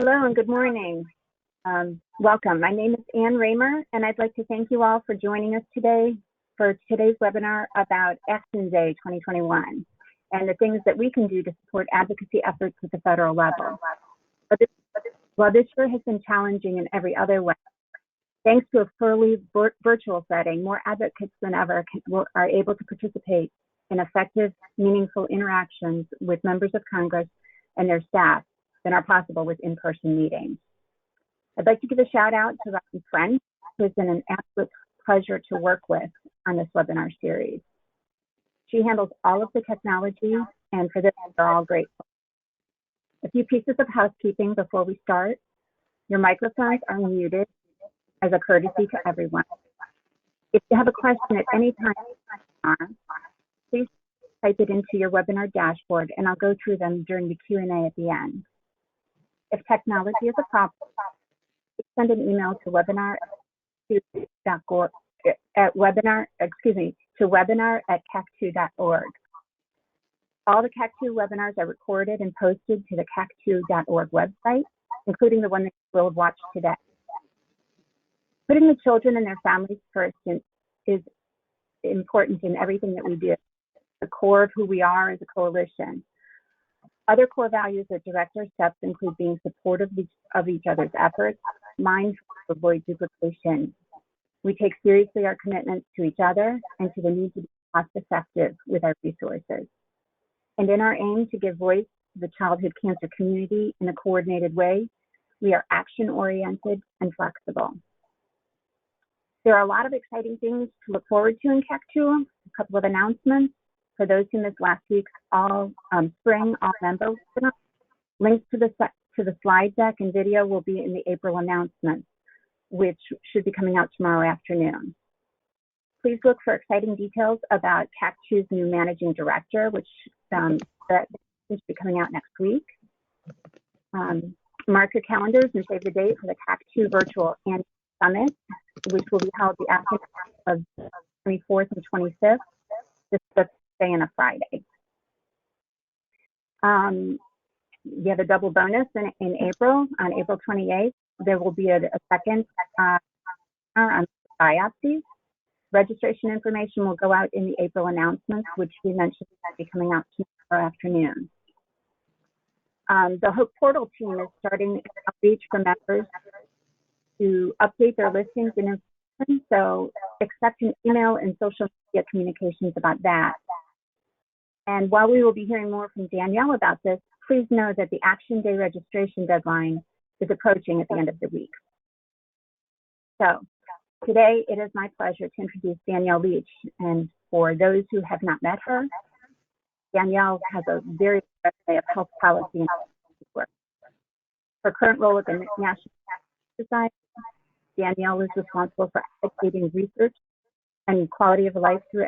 Hello and good morning. Welcome. My name is Ann Raymer, and I'd like to thank you all for joining us today for today's webinar about Action Day 2021 and the things that we can do to support advocacy efforts at the federal level. While this year has been challenging in every other way, thanks to a fully virtual setting, more advocates than ever are able to participate in effective, meaningful interactions with members of Congress and their staff than are possible with in-person meetings. I'd like to give a shout out to Robin Friend, who has been an absolute pleasure to work with on this webinar series. She handles all of the technology, and for this, we're all grateful. A few pieces of housekeeping before we start. Your microphones are muted as a courtesy to everyone. If you have a question at any time, please type it into your webinar dashboard, and I'll go through them during the Q&A at the end. If technology is a problem, please send an email to webinar@cactu.org. All the CAC2 webinars are recorded and posted to the cactu.org website, including the one that we'll watch today. Putting the children and their families first is important in everything that we do. The core of who we are as a coalition. Other core values that direct our steps include being supportive of each other's efforts, mindful to avoid duplication. We take seriously our commitments to each other and to the need to be cost-effective with our resources. And in our aim to give voice to the childhood cancer community in a coordinated way, we are action-oriented and flexible. There are a lot of exciting things to look forward to in CAC2, a couple of announcements. For those who missed last week's spring all-member webinar, links to the slide deck and video will be in the April announcements, which should be coming out tomorrow afternoon. Please look for exciting details about CAC2's new managing director, which should be coming out next week. Mark your calendars and save the date for the CAC2 virtual annual summit, which will be held the afternoon of 24th and 25th. This is and a Friday. You have a double bonus in April. On April 28th, there will be a second on biopsies. Registration information will go out in the April announcements, which we mentioned will be coming out tomorrow afternoon. The Hope Portal team is starting outreach for members to update their listings and information, so expect an email and social media communications about that. And while we will be hearing more from Danielle about this, please know that the Action Day registration deadline is approaching at the end of the week. So today it is my pleasure to introduce Danielle Leach. And for those who have not met her, Danielle has a very good resume of health policy and work. Her current role at the National Cancer Society, Danielle is responsible for advocating research and quality of life through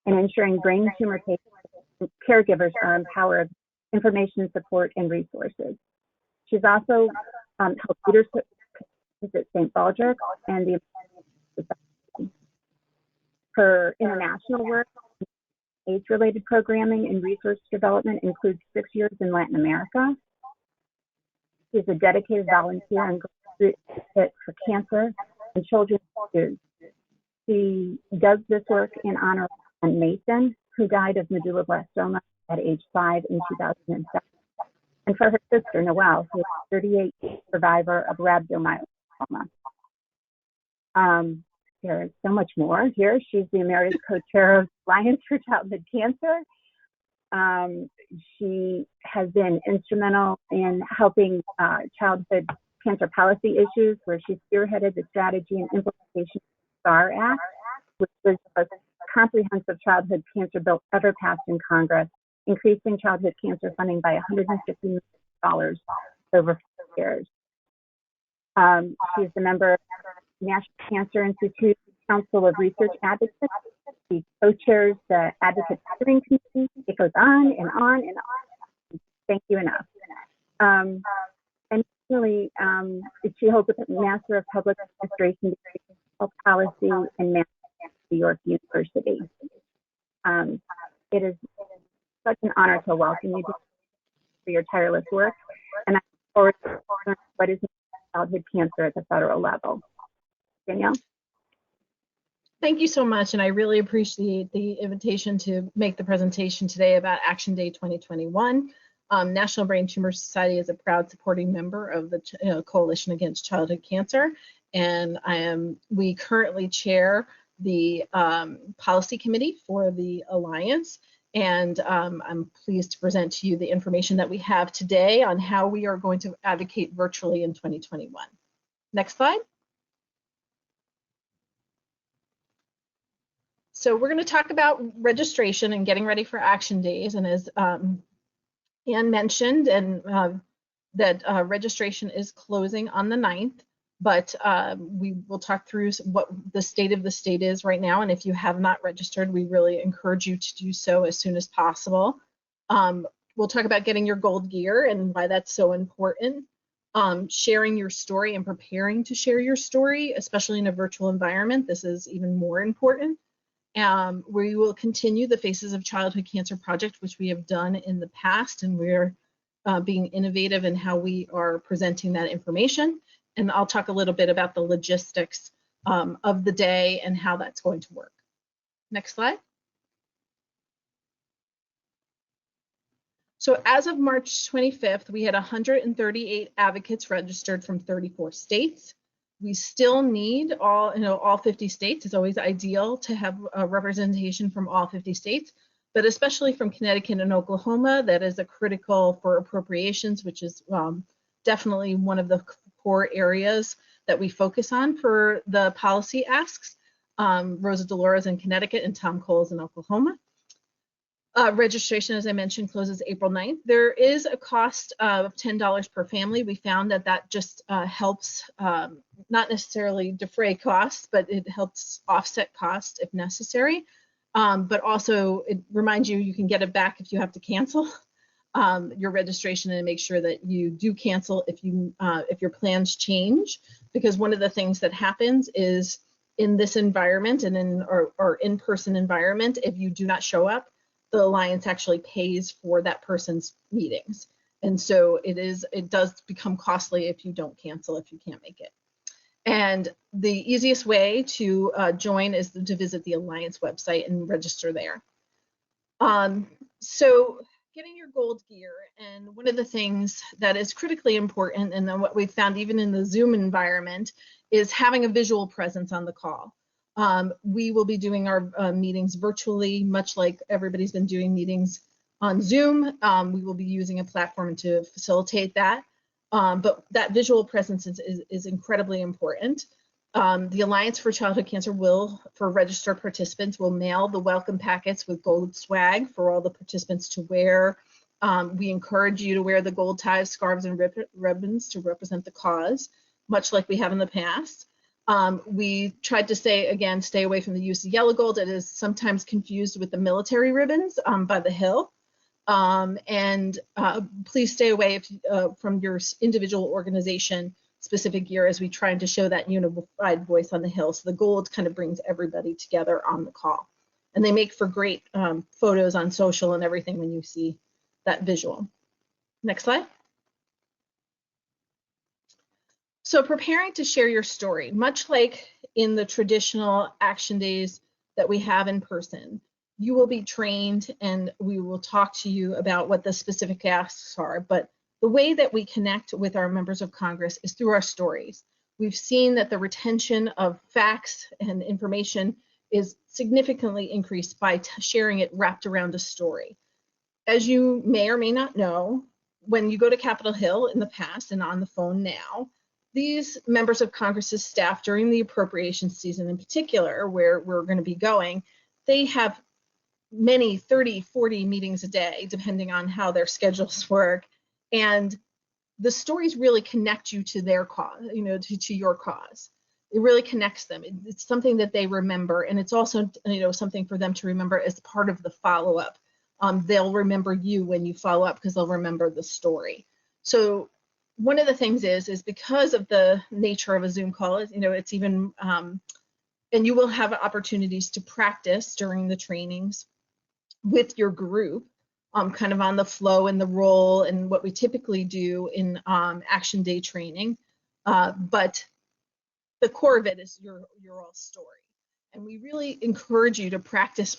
and ensuring brain tumor patients and caregivers are empowered with information, support, and resources. She's also helped leadership at St. Baldrick and the Society. Her international work, AIDS-related programming and research development includes 6 years in Latin America. She's a dedicated volunteer and for cancer and children's issues. She does this work in honor of Ann Mason, who died of medulloblastoma at age 5 in 2007, and for her sister, Noelle, who is a 38 survivor of rhabdomyosarcoma. There is so much more here. She's the emeritus co-chair of Alliance for Childhood Cancer. She has been instrumental in helping childhood cancer policy issues, where she spearheaded the strategy and implementation of the STAR Act, which was the most comprehensive childhood cancer bill ever passed in Congress, increasing childhood cancer funding by $150 million over 4 years. She's a member of the National Cancer Institute Council of Research Advocates. She co-chairs the Advocate Steering Committee. It goes on and on and on. Thank you enough. And finally, she holds a Master of Public Administration degree in Health Policy and Management at New York University. It is such an honor to welcome you for your tireless work, and I look forward to learn what is childhood cancer at the federal level. Danielle? Thank you so much, and I really appreciate the invitation to make the presentation today about Action Day 2021. National Brain Tumor Society is a proud supporting member of the Coalition Against Childhood Cancer, and we currently chair the policy committee for the Alliance, and I'm pleased to present to you the information that we have today on how we are going to advocate virtually in 2021. Next slide. So we're going to talk about registration and getting ready for Action Days, and as Ann mentioned, and that registration is closing on the 9th, but we will talk through what the state of the state is right now, and if you have not registered, we really encourage you to do so as soon as possible. We'll talk about getting your gold gear and why that's so important, sharing your story and preparing to share your story, especially in a virtual environment. This is even more important. We will continue the Faces of Childhood Cancer project, which we have done in the past, and we're being innovative in how we are presenting that information. And I'll talk a little bit about the logistics of the day and how that's going to work. Next slide. So as of March 25th, we had 138 advocates registered from 34 states. We still need all 50 states. It's always ideal to have a representation from all 50 states, but especially from Connecticut and Oklahoma, that is a critical for appropriations, which is definitely one of the core areas that we focus on for the policy asks. Rosa DeLauro in Connecticut and Tom Coles in Oklahoma. Registration, as I mentioned, closes April 9th. There is a cost of $10 per family. We found that just helps not necessarily defray costs, but it helps offset costs if necessary. But also it reminds you can get it back if you have to cancel your registration, and make sure that you do cancel if your plans change, because one of the things that happens is in this environment and in in-person environment, if you do not show up, the Alliance actually pays for that person's meetings. And so it does become costly if you don't cancel, if you can't make it. And the easiest way to join is to visit the Alliance website and register there. So getting your gold gear, and one of the things that is critically important, and then what we've found even in the Zoom environment, is having a visual presence on the call. We will be doing our meetings virtually, much like everybody's been doing meetings on Zoom. We will be using a platform to facilitate that, but that visual presence is incredibly important. The Alliance for Childhood Cancer for registered participants, will mail the welcome packets with gold swag for all the participants to wear. We encourage you to wear the gold ties, scarves, and ribbons to represent the cause, much like we have in the past. We tried to stay away from the use of yellow gold. It is sometimes confused with the military ribbons by the Hill. Please stay away from your individual organization specific gear, as we try to show that unified voice on the Hill. So the gold kind of brings everybody together on the call. And they make for great photos on social and everything when you see that visual. Next slide. So preparing to share your story, much like in the traditional action days that we have in person, you will be trained and we will talk to you about what the specific asks are. But the way that we connect with our members of Congress is through our stories. We've seen that the retention of facts and information is significantly increased by sharing it wrapped around a story. As you may or may not know, when you go to Capitol Hill in the past and on the phone now, these members of Congress's staff during the appropriation season in particular, where we're going to be going, they have many 30, 40 meetings a day, depending on how their schedules work. And the stories really connect you to their cause, to your cause. It really connects them. It's something that they remember. And it's also, something for them to remember as part of the follow-up. They'll remember you when you follow up because they'll remember the story. So one of the things is because of the nature of a Zoom call, it's even, and you will have opportunities to practice during the trainings with your group kind of on the flow and the role and what we typically do in Action Day training. But the core of it is your all story. And we really encourage you to practice,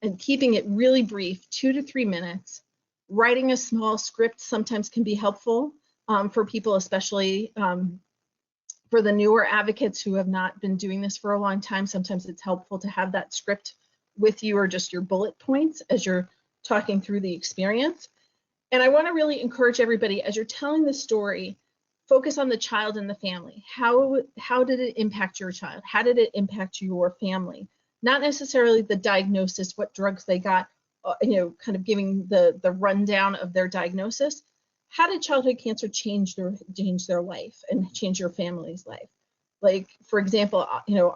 and keeping it really brief, 2 to 3 minutes. Writing a small script sometimes can be helpful for people, especially for the newer advocates who have not been doing this for a long time. Sometimes it's helpful to have that script with you, or just your bullet points as you're talking through the experience. And I want to really encourage everybody, as you're telling the story, focus on the child and the family. How did it impact your child? How did it impact your family? Not necessarily the diagnosis, what drugs they got, kind of giving the rundown of their diagnosis. How did childhood cancer change their life and change your family's life? Like, for example,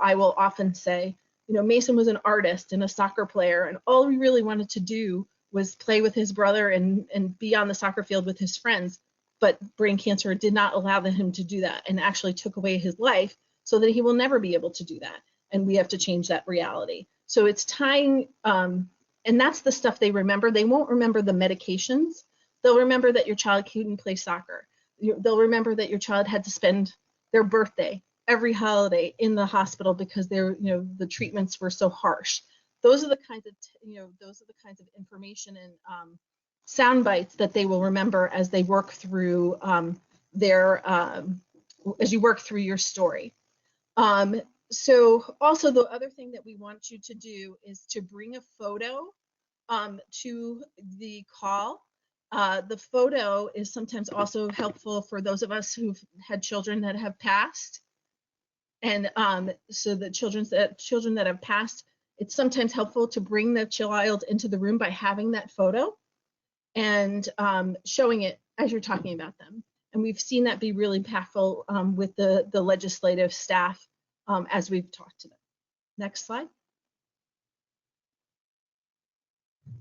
I will often say, Mason was an artist and a soccer player, and all he really wanted to do was play with his brother and be on the soccer field with his friends. But brain cancer did not allow him to do that, and actually took away his life, so that he will never be able to do that. And we have to change that reality. So it's tying, and that's the stuff they remember. They won't remember the medications. They'll remember that your child couldn't play soccer. They'll remember that your child had to spend their birthday, every holiday, in the hospital because the treatments were so harsh. Those are the kinds of information and sound bites that they will remember as they work through as you work through your story. So also, the other thing that we want you to do is to bring a photo to the call. The photo is sometimes also helpful for those of us who've had children that have passed. And so the children that have passed, it's sometimes helpful to bring the child into the room by having that photo and showing it as you're talking about them. And we've seen that be really impactful with the legislative staff as we've talked to them. Next slide.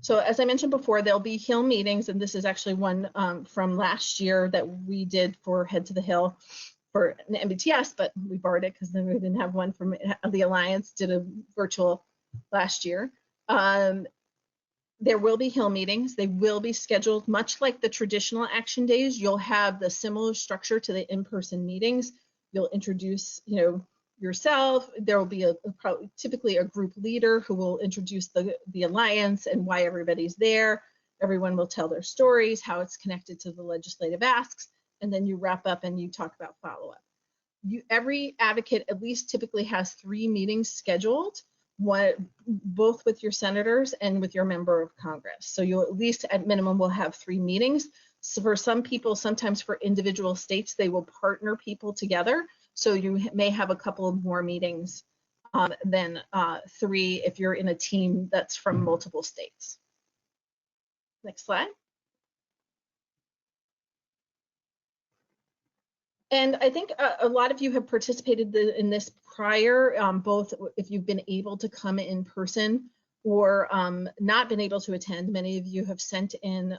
So as I mentioned before, there'll be Hill meetings, and this is actually one from last year that we did for Head to the Hill for the MBTS, but we borrowed it because then we didn't have one from the Alliance, did a virtual last year. There will be Hill meetings. They will be scheduled much like the traditional Action Days. You'll have the similar structure to the in-person meetings. You'll introduce, yourself. There will be typically a group leader who will introduce the Alliance and why everybody's there. Everyone will tell their stories, how it's connected to the legislative asks, and then you wrap up and you talk about follow-up. Every advocate at least typically has 3 meetings scheduled, both with your senators and with your member of Congress. So you'll at least at minimum will have 3 meetings. So for some people, sometimes for individual states, they will partner people together. So you may have a couple of more meetings than 3 if you're in a team that's from multiple states. Next slide. And I think a lot of you have participated in this prior, both if you've been able to come in person or not been able to attend. Many of you have sent in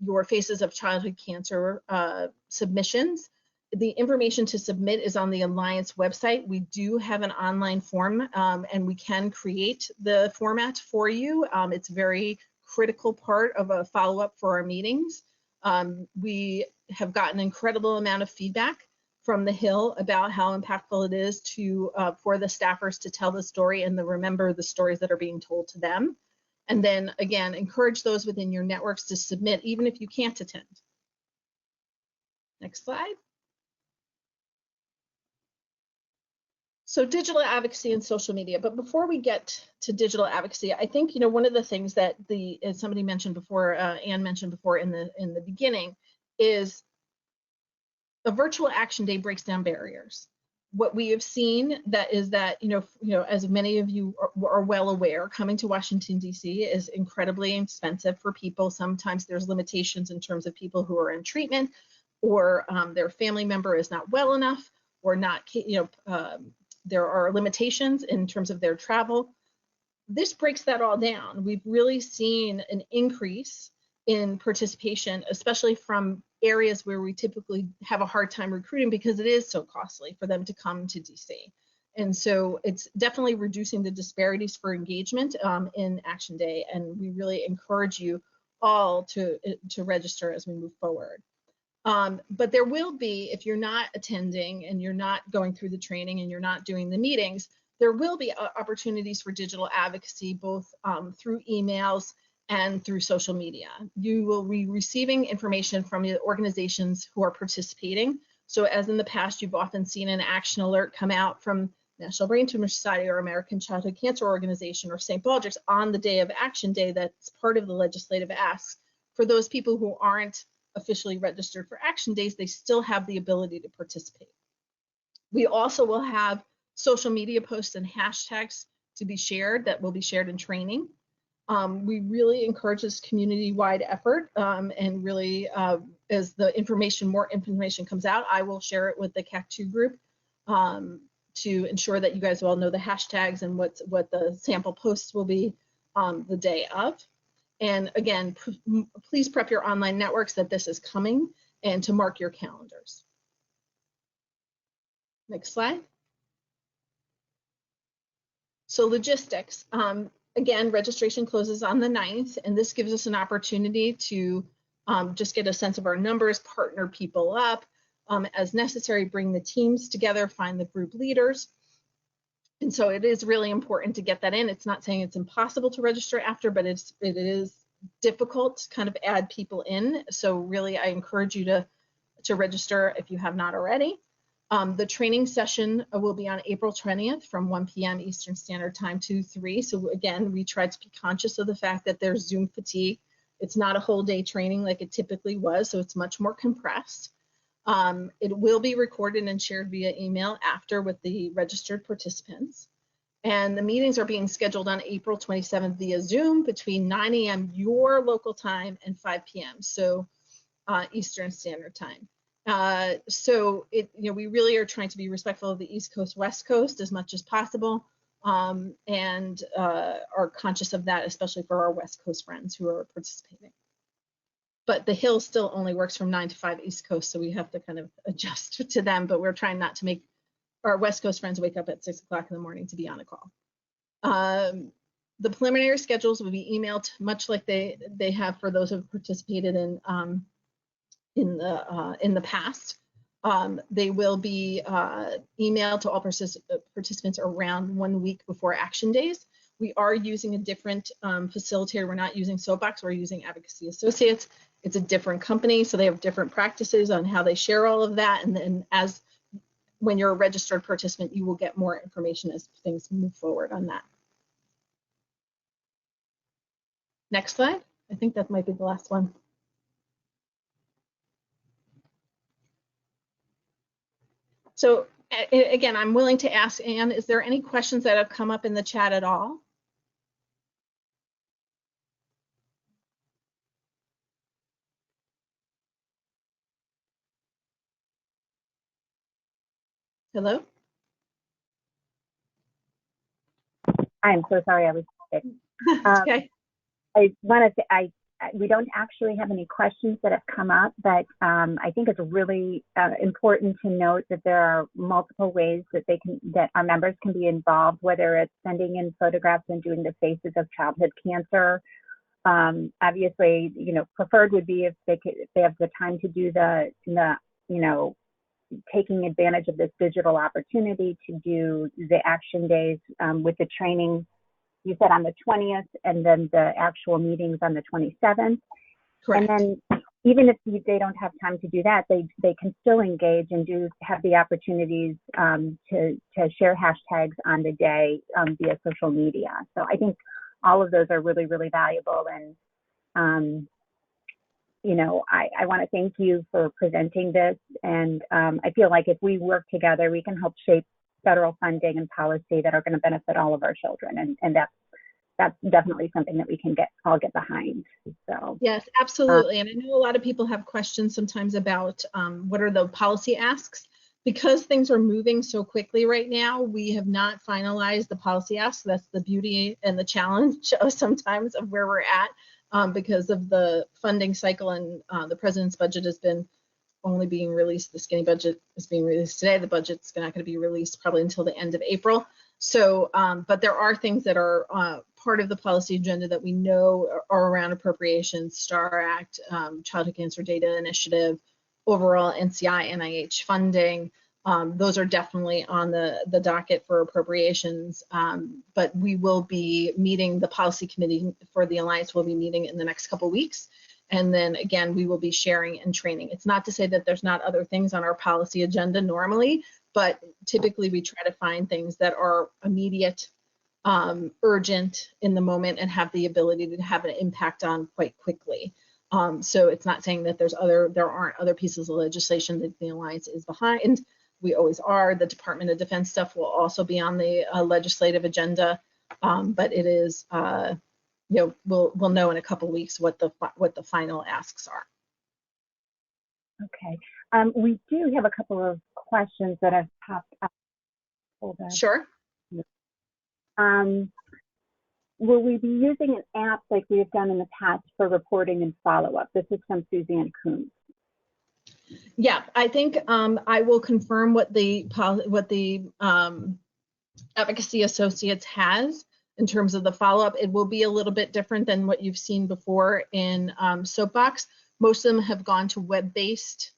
your Faces of Childhood Cancer submissions. The information to submit is on the Alliance website. We do have an online form and we can create the format for you. It's a very critical part of a follow-up for our meetings. We have gotten an incredible amount of feedback from the Hill about how impactful it is for the staffers to tell the story and to remember the stories that are being told to them. And then again, encourage those within your networks to submit, even if you can't attend. Next slide. So digital advocacy and social media. But before we get to digital advocacy, I think one of the things that as somebody mentioned before, Anne mentioned before in the beginning, is a virtual Action Day breaks down barriers. What we have seen is that as many of you are well aware, coming to Washington D.C. is incredibly expensive for people. Sometimes there's limitations in terms of people who are in treatment, or their family member is not well enough, or not there are limitations in terms of their travel. This breaks that all down. We've really seen an increase in participation, especially from areas where we typically have a hard time recruiting because it is so costly for them to come to DC. And so it's definitely reducing the disparities for engagement in Action Day. And we really encourage you all to register as we move forward. But there will be, if you're not attending and you're not going through the training and you're not doing the meetings, there will be opportunities for digital advocacy, both through emails and through social media. You will be receiving information from the organizations who are participating. So as in the past, you've often seen an action alert come out from National Brain Tumor Society or American Childhood Cancer Organization or St. Baldrick's on the day of Action Day. That's part of the legislative ask. For those people who aren't officially registered for Action Days, they still have the ability to participate. We also will have social media posts and hashtags to be shared that will be shared in training. We really encourage this community-wide effort, and really, as the more information comes out, I will share it with the CAC2 group to ensure that you guys all know the hashtags and what the sample posts will be the day of. And again, please prep your online networks that this is coming and to mark your calendars. Next slide. So logistics. Again, registration closes on the 9th, and this gives us an opportunity to just get a sense of our numbers, partner people up as necessary, bring the teams together, find the group leaders. And so it is really important to get that in. It's not saying it's impossible to register after, but it is difficult to kind of add people in. So really, I encourage you to register if you have not already. The training session will be on April 20th from 1 p.m. Eastern Standard Time to 3. So again, we tried to be conscious of the fact that there's Zoom fatigue. It's not a whole day training like it typically was, so it's much more compressed. It will be recorded and shared via email after with the registered participants. And the meetings are being scheduled on April 27th via Zoom between 9 a.m. your local time and 5 p.m. So Eastern Standard Time. So we really are trying to be respectful of the East Coast, West Coast as much as possible, and are conscious of that, especially for our West Coast friends who are participating. But the Hill still only works from 9 to 5 East Coast, so we have to kind of adjust to them, but we're trying not to make our West Coast friends wake up at 6 o'clock in the morning to be on a call. The preliminary schedules will be emailed much like they have for those who have participated in the past. They will be emailed to all participants around 1 week before Action Days. We are using a different facilitator. We're not using Soapbox, we're using Advocacy Associates. It's a different company, so they have different practices on how they share all of that. And then when you're a registered participant, you will get more information as things move forward on that. Next slide. I think that might be the last one. So again, I'm willing to ask Anne, is there any questions that have come up in the chat at all? Hello? I'm so sorry, I was sick. Okay. I want to say, we don't actually have any questions that have come up, but I think it's really important to note that there are multiple ways that our members can be involved, whether it's sending in photographs and doing the faces of childhood cancer. Obviously, preferred would be if they have the time to do taking advantage of this digital opportunity to do the Action Days with the training. You said on the 20th, and then the actual meetings on the 27th. Correct. And then even if they don't have time to do that, they can still engage and do have the opportunities to share hashtags on the day via social media. So I think all of those are really, really valuable. And, I want to thank you for presenting this. And I feel like if we work together, we can help shape federal funding and policy that are going to benefit all of our children, and that's definitely something that we can all get behind. So yes, absolutely. And I know a lot of people have questions sometimes about what are the policy asks. Because things are moving so quickly right now, we have not finalized the policy asks. That's the beauty and the challenge sometimes of where we're at because of the funding cycle, and the president's budget has been only being released. The skinny budget is being released today. The budget's not going to be released probably until the end of April. So, but there are things that are part of the policy agenda that we know are around appropriations, STAR Act, Childhood Cancer Data Initiative, overall NCI, NIH funding. Those are definitely on the docket for appropriations, but we will be meeting, the policy committee for the Alliance will be meeting in the next couple weeks. And then again, we will be sharing and training. It's not to say that there's not other things on our policy agenda normally, but typically we try to find things that are immediate, urgent in the moment, and have the ability to have an impact on quite quickly. So it's not saying that there aren't other pieces of legislation that the Alliance is behind. We always are. The Department of Defense stuff will also be on the legislative agenda, but it is, you know, we'll know in a couple weeks what the final asks are. Okay. We do have a couple of questions that have popped up. Hold on. Sure. Will we be using an app like we have done in the past for reporting and follow-up? This is from Suzanne Coons. Yeah, I think I will confirm what the Advocacy Associates has in terms of the follow-up. It will be a little bit different than what you've seen before in Soapbox. Most of them have gone to web-based.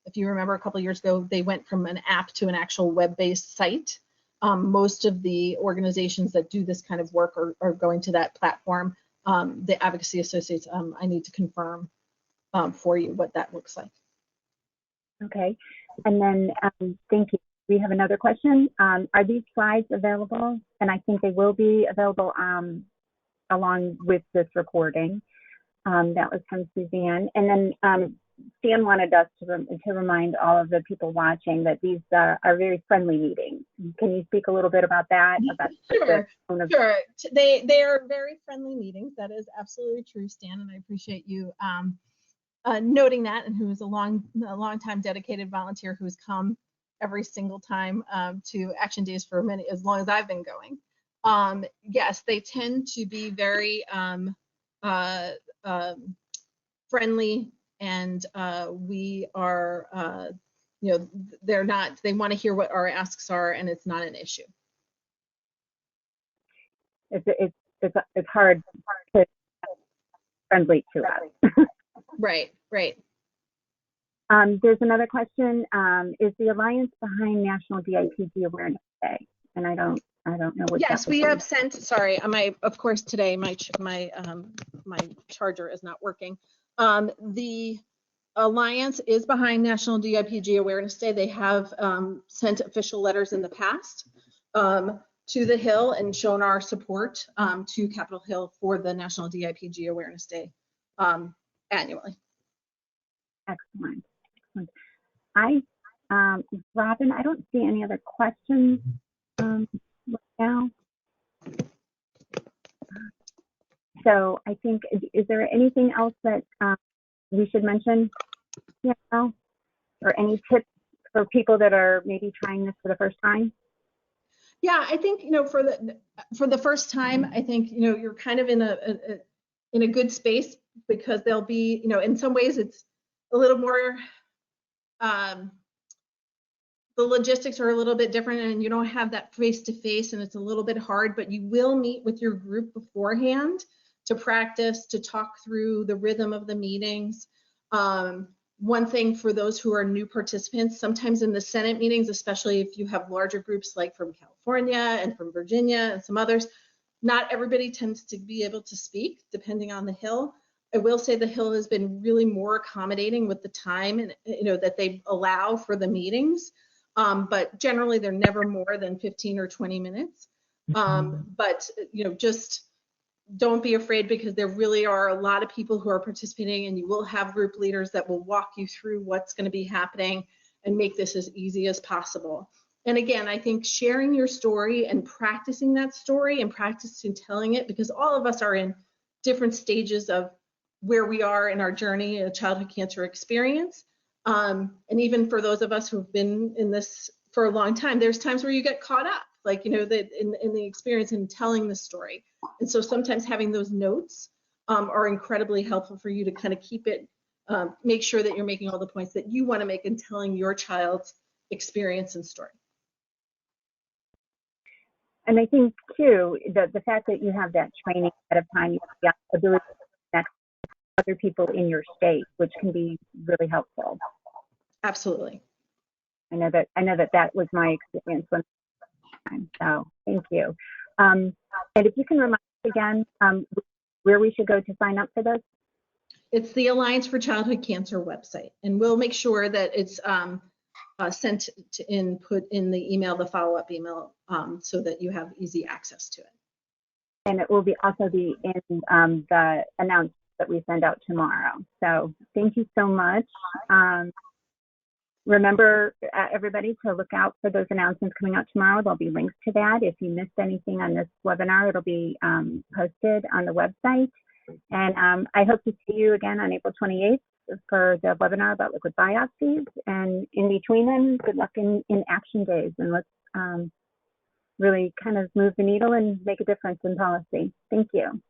If you remember a couple of years ago, they went from an app to an actual web-based site. Most of the organizations that do this kind of work are going to that platform. The Advocacy Associates, I need to confirm for you what that looks like. Okay, and then thank you. We have another question. Are these slides available? And I think they will be available along with this recording. That was from Suzanne. And then Stan wanted us to remind all of the people watching that these are very friendly meetings. Can you speak a little bit about that? Sure. Sure. They are very friendly meetings. That is absolutely true, Stan, and I appreciate you noting that, and who is a long time dedicated volunteer who's come every single time to Action Days for as long as I've been going. Yes, they tend to be very friendly, and we are, you know, they want to hear what our asks are, and it's not an issue. It's hard to friendly to us. Right. There's another question. Is the Alliance behind National DIPG Awareness Day? And I don't know what. Yes, we have sent. Sorry, of course today my charger is not working. The Alliance is behind National DIPG Awareness Day. They have sent official letters in the past to the Hill and shown our support to Capitol Hill for the National DIPG Awareness Day annually. Excellent. Robin, I don't see any other questions right now. So I think, is there anything else that we should mention, or any tips for people that are maybe trying this for the first time? Yeah, I think, you know, for the first time, I think, you know, you're kind of in a good space, because there'll be, you know, in some ways it's a little more, the logistics are a little bit different, and you don't have that face-to-face, and it's a little bit hard, but you will meet with your group beforehand to practice, to talk through the rhythm of the meetings. One thing for those who are new participants, sometimes in the Senate meetings, especially if you have larger groups like from California and from Virginia and some others, not everybody tends to be able to speak, depending on the Hill. I will say the Hill has been really more accommodating with the time, and you know, that they allow for the meetings, but generally they're never more than 15 or 20 minutes. But you know, just don't be afraid, because there really are a lot of people who are participating, and you will have group leaders that will walk you through what's going to be happening and make this as easy as possible. And again, I think sharing your story and practicing that story and practicing telling it, because all of us are in different stages of where we are in our journey, a childhood cancer experience. And even for those of us who've been in this for a long time, there's times where you get caught up, like, you know, that in the experience and telling the story. And so sometimes having those notes are incredibly helpful for you to kind of keep it make sure that you're making all the points that you want to make in telling your child's experience and story. And I think too, the fact that you have that training ahead of time, you have the ability to connect with other people in your state, which can be really helpful. Absolutely. I know that was my experience one time. So thank you. And if you can remind us again where we should go to sign up for this. It's the Alliance for Childhood Cancer website, and we'll make sure that it's sent to put in the email, the follow-up email, so that you have easy access to it. And it will also be in the announcement that we send out tomorrow. So thank you so much. Remember, everybody, to look out for those announcements coming out tomorrow. There'll be links to that. If you missed anything on this webinar, it'll be posted on the website. And I hope to see you again on April 28th for the webinar about liquid biopsies. And in between them, good luck in action days. And let's really kind of move the needle and make a difference in policy. Thank you.